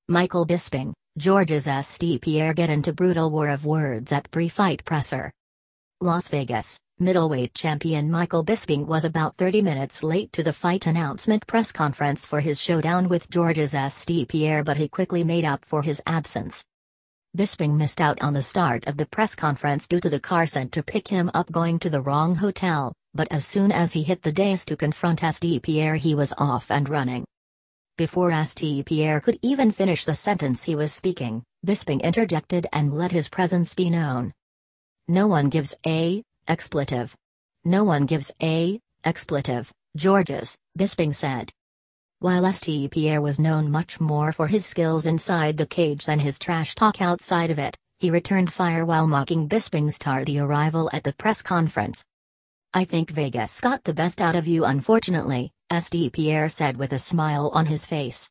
Michael Bisping, Georges St-Pierre get into brutal war of words at pre-fight presser. Las Vegas, middleweight champion Michael Bisping was about 30 minutes late to the fight announcement press conference for his showdown with Georges St-Pierre, but he quickly made up for his absence. Bisping missed out on the start of the press conference due to the car sent to pick him up going to the wrong hotel, but as soon as he hit the dais to confront St-Pierre he was off and running. Before St-Pierre could even finish the sentence he was speaking, Bisping interjected and let his presence be known. "No one gives a expletive. No one gives a expletive, Georges," Bisping said. While St-Pierre was known much more for his skills inside the cage than his trash talk outside of it, he returned fire while mocking Bisping's tardy arrival at the press conference. "I think Vegas got the best out of you unfortunately," St-Pierre said with a smile on his face.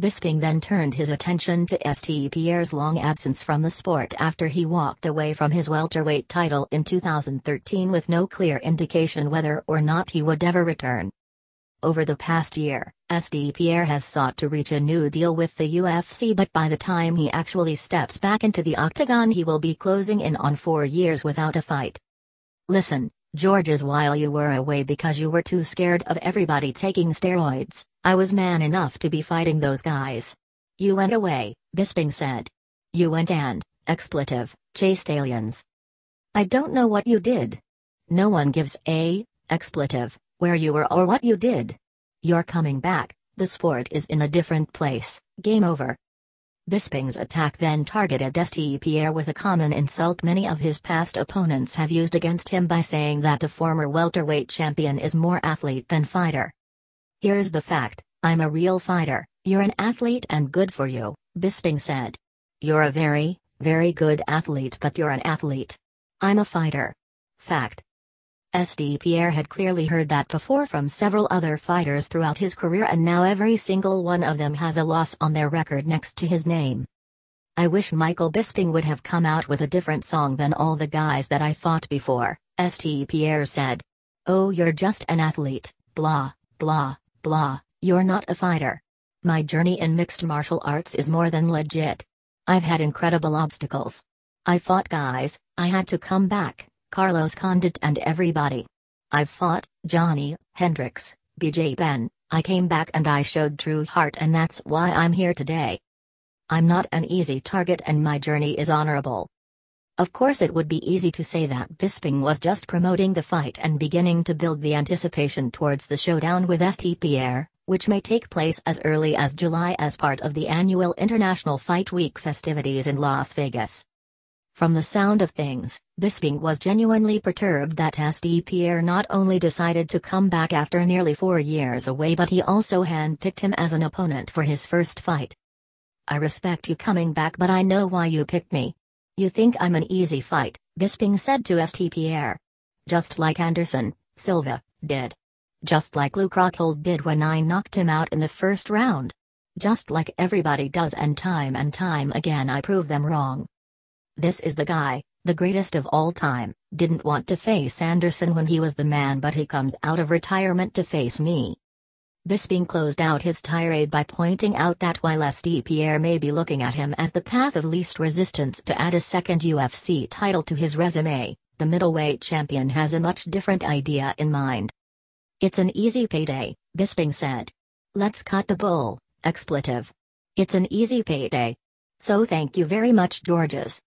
Bisping then turned his attention to St-Pierre's long absence from the sport after he walked away from his welterweight title in 2013 with no clear indication whether or not he would ever return. Over the past year, St-Pierre has sought to reach a new deal with the UFC, but by the time he actually steps back into the octagon he will be closing in on 4 years without a fight. "Listen, Georges, while you were away because you were too scared of everybody taking steroids, I was man enough to be fighting those guys. You went away," Bisping said. "You went and, expletive, chased aliens. I don't know what you did. No one gives a expletive where you were or what you did. You're coming back, the sport is in a different place, game over." Bisping's attack then targeted St-Pierre with a common insult many of his past opponents have used against him by saying that the former welterweight champion is more athlete than fighter. "Here's the fact, I'm a real fighter, you're an athlete and good for you," Bisping said. "You're a very, very good athlete but you're an athlete. I'm a fighter. Fact." St-Pierre had clearly heard that before from several other fighters throughout his career, and now every single one of them has a loss on their record next to his name. "I wish Michael Bisping would have come out with a different song than all the guys that I fought before," St-Pierre said. "Oh, you're just an athlete, blah, blah, blah, you're not a fighter. My journey in mixed martial arts is more than legit. I've had incredible obstacles. I fought guys, I had to come back. Carlos Condit and everybody. I've fought Johnny Hendricks, BJ Penn. I came back and I showed true heart, and that's why I'm here today. I'm not an easy target and my journey is honorable." Of course, it would be easy to say that Bisping was just promoting the fight and beginning to build the anticipation towards the showdown with St-Pierre, which may take place as early as July as part of the annual International Fight Week festivities in Las Vegas. From the sound of things, Bisping was genuinely perturbed that St-Pierre not only decided to come back after nearly 4 years away, but he also handpicked him as an opponent for his first fight. "I respect you coming back, but I know why you picked me. You think I'm an easy fight," Bisping said to St-Pierre. "Just like Anderson Silva did. Just like Luke Rockhold did when I knocked him out in the first round. Just like everybody does, and time again I prove them wrong. This is the guy, the greatest of all time, didn't want to face Anderson when he was the man, but he comes out of retirement to face me." Bisping closed out his tirade by pointing out that while St-Pierre may be looking at him as the path of least resistance to add a second UFC title to his resume, the middleweight champion has a much different idea in mind. "It's an easy payday," Bisping said. "Let's cut the bull, expletive. It's an easy payday. So thank you very much, Georges."